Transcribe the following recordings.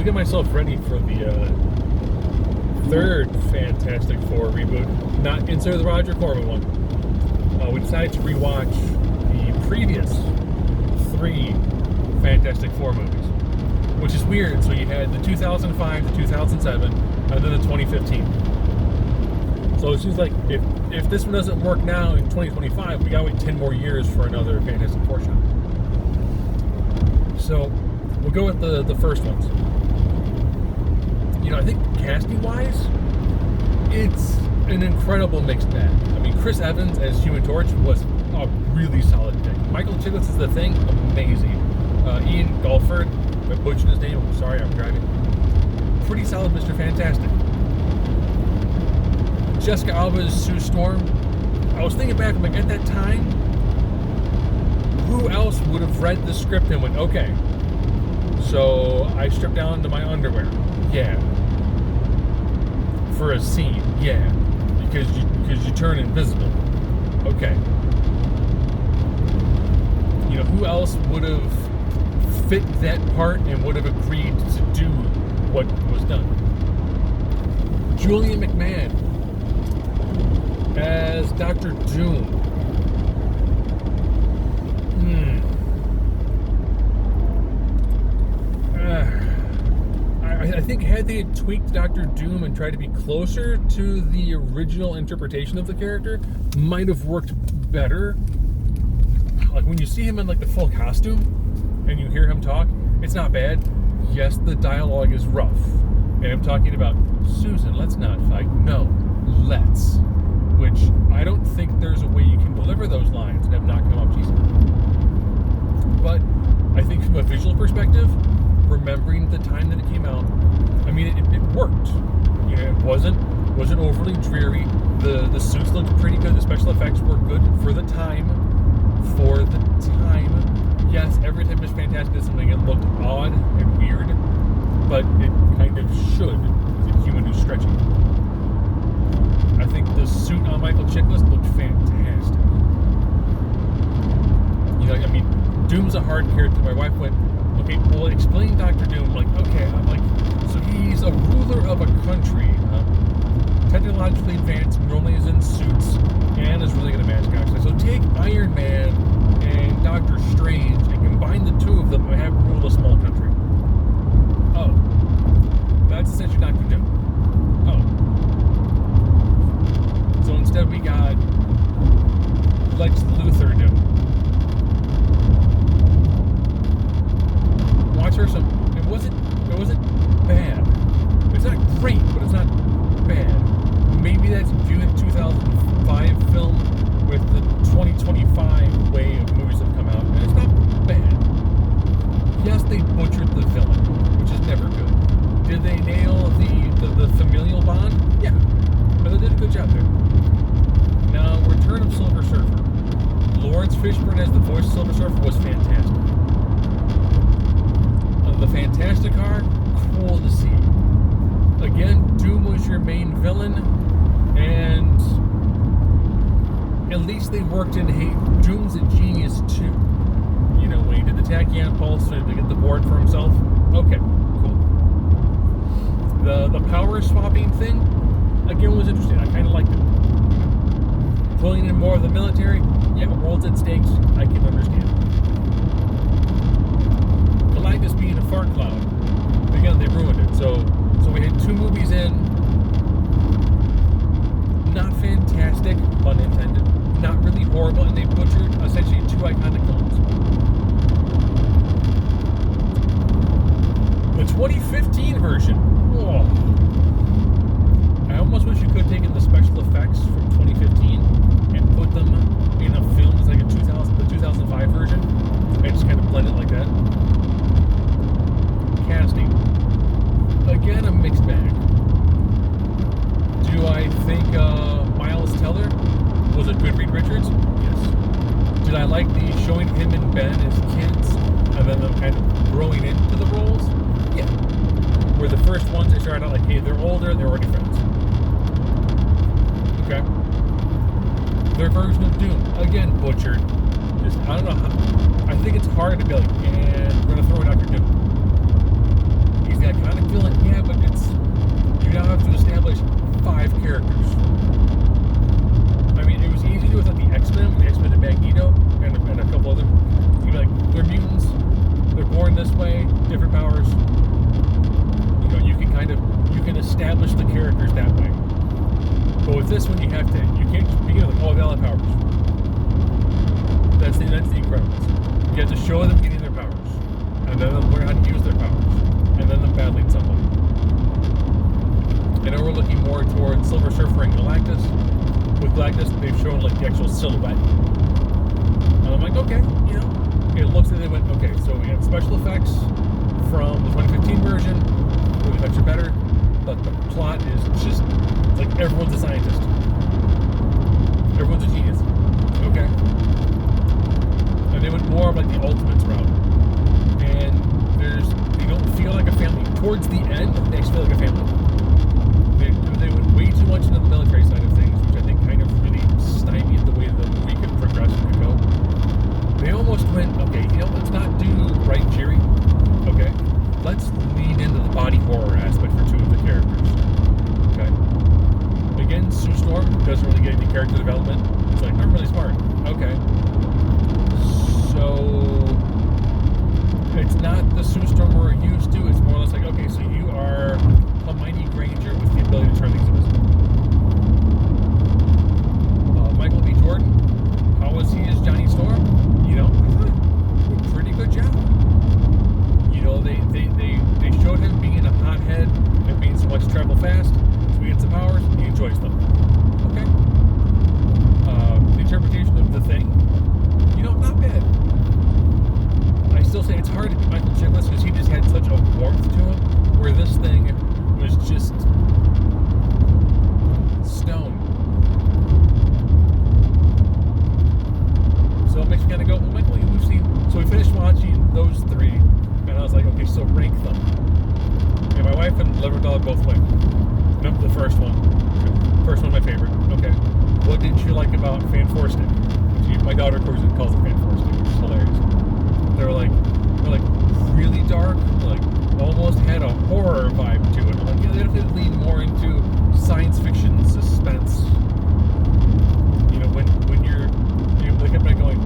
to get myself ready for the third Fantastic Four reboot, not inside the Roger Corman one, we decided to rewatch the previous 3 Fantastic Four movies, which is weird. So you had the 2005, the 2007, and then the 2015. So it seems like if this one doesn't work now in 2025, we gotta wait 10 more years for another Fantastic Four shot. So we'll go with the first ones. You know, I think casting-wise, it's an incredible mixed bag. I mean, Chris Evans as Human Torch was a really solid pick. Michael Chiklis is The Thing, amazing. Ian Gulford, I butchered his name, I'm sorry, I'm driving. Pretty solid Mr. Fantastic. Jessica Alba's Sue Storm. I was thinking back, I'm like, at that time, who else would have read the script and went, okay, so I stripped down to my underwear. Yeah. For a scene. Yeah. Because you turn invisible. Okay. You know, who else would have fit that part and would have agreed to do what was done? Julian McMahon as Dr. Doom. I think had they had tweaked Dr. Doom and tried to be closer to the original interpretation of the character, might have worked better. Like when you see him in like the full costume and you hear him talk, it's not bad. Yes, the dialogue is rough. And I'm talking about, Susan, let's not fight. No, let's. Which I don't think there's a way you can deliver those lines and have not come off cheesy. But I think from a visual perspective, remembering the time that it came out, I mean, it worked. You know, it wasn't overly dreary. The suits looked pretty good. The special effects were good for the time. Yes, every time Miss Fantastic did something, it looked odd and weird, but it kind of should. It's a human who's stretching. I think the suit on Michael Chiklis looked fantastic. You know, I mean, Doom's a hard character. My wife went, okay, well, explain Dr. Doom. I'm like, okay. I'm like, so he's a ruler of a country, technologically advanced, normally is in suits, and is really good at magic, actually. So take Iron Man and Doctor Strange and combine the two of them and have rule a small country. Oh. That's essentially Dr. Doom. Oh. So instead we got Lex Luthor Doom. Watch her some. It wasn't bad. It's not great, but it's not bad. Maybe that's viewing the 2005 film with the 2025 way of movies that have come out, and it's not bad. Yes, they butchered the villain, which is never good. Did they nail the familial bond? Yeah. But they did a good job there. Now, Return of Silver Surfer. Lawrence Fishburne as the voice of Silver Surfer was fantastic. The Fantastic Car, cool to see. Again, Doom was your main villain, and at least they worked in, hey, Doom's a genius too. You know, when he did the tachyon pulse to get the board for himself. Okay, cool. The power swapping thing, again, was interesting. I kind of liked it. Pulling in more of the military, yeah, world's at stakes, I can understand. Galactus being a fart cloud, again, they ruined it. So we had 2 movies in, not fantastic, pun intended, not really horrible, and they butchered essentially 2 iconic films. The 2015 version, oh, I almost wish you could have taken the special effects from 2015 and put them in a film as like the 2005 version, and just kind of blend it like that. Casting. Again, a mixed bag. Do I think Miles Teller was a good Reed Richards? Yes. Did I like the showing him and Ben as kids and then them kind of growing into the roles? Yeah. Where the first ones, they started out like, hey, they're older, they're already friends. Okay. Their version of Doom, again, butchered. Just, I don't know how. I think it's hard to be like, and we're going to throw in Dr. Doom. He's the iconic in this way, different powers. You know, you can establish the characters that way. But with this one, you can't just begin with, oh, they all have powers. That's the Incredibles. You have to show them getting their powers, and then them learn how to use their powers, and then them battling someone. And now we're looking more towards Silver Surfer and Galactus. With Galactus, they've shown like the actual silhouette. And I'm like, okay, you know, it looks like they went, okay, so we have special effects from the 2015 version, where the effects are better, but the plot is just, it's like everyone's a scientist. Everyone's a genius. Okay. And they went more of like the Ultimates route. And they don't feel like a family. Towards the end, they actually feel like a family. They went way too much into the military side of things, which I think kind of really stymied the way the movie could progress and could go. They almost went, okay, you know, let's not do Right Jerry. Okay. Let's lean into the body horror aspect for two of the characters. Okay. Again, Sue Storm doesn't really get any character development. It's like, I'm really smart. Okay. So it's not the Sue Storm we're used to. It's more or less like, okay, so you are Hermione Granger with the ability to turn things invisible. Michael B. Jordan, how was he as Johnny Storm? You know, I thought a pretty good job. You know, they showed him being a hothead and being so much travel fast, so he gets the powers, he enjoys them. Okay. The interpretation of the Thing, you know, not bad. I still say it's hard to beat Michael Chiklis because he just had such a warmth to him, where this thing was just stone. So it makes me kind of go, well, Michael, we've seen. So we finished watching those three, and I was like, okay, so rank them. And my wife and Liver Dog both went. Nope, the first one. First one, my favorite. Okay. What did you like about Fan Four Stick? My daughter, of course, calls it Fan Four Stick, which is hilarious. They're like really dark, like almost had a horror vibe to it. I'm like, yeah, they definitely lean more into science fiction suspense. You know, when you're they kept going,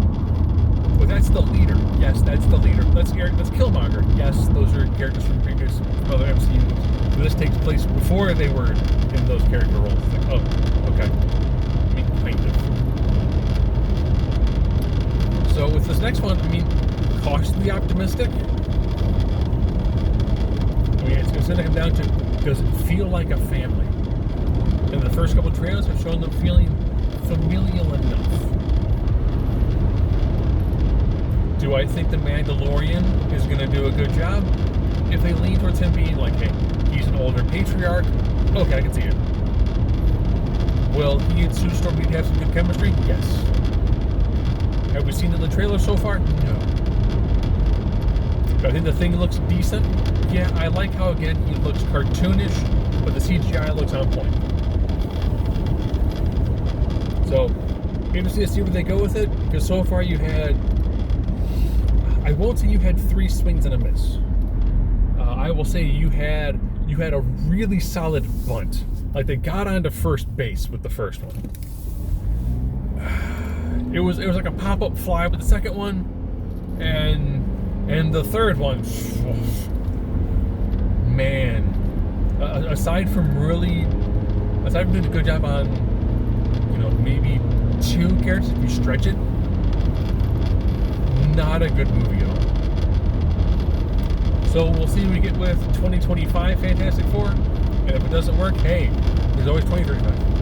well, that's the leader. Yes, that's the leader. That's Killmonger. Yes, those are characters from other MCU movies. But this takes place before they were in those character roles. It's like, oh, okay. I mean, kind of. So with this next one, I mean, cautiously optimistic. I mean, it's going to come down to, does it feel like a family? And the first couple of trailers have shown them feeling familial enough. Do I think the Mandalorian is going to do a good job? If they lean towards him being like, hey, he's an older patriarch, okay, I can see it. Will he and Sue Storm need to have some good chemistry? Yes. Have we seen it in the trailer so far? No. I think the Thing looks decent. Yeah, I like how, again, he looks cartoonish, but the CGI looks on point. So, interesting to see where they go with it, because so far you had, I won't say you had 3 swings and a miss. I will say you had a really solid bunt. Like, they got onto first base with the first one. It was like a pop-up fly with the second one, and the third one, man. Aside from doing a good job on, you know, maybe 2 characters if you stretch it, not a good movie at all. So we'll see what we get with 2025 Fantastic Four, and if it doesn't work, hey, there's always 2035.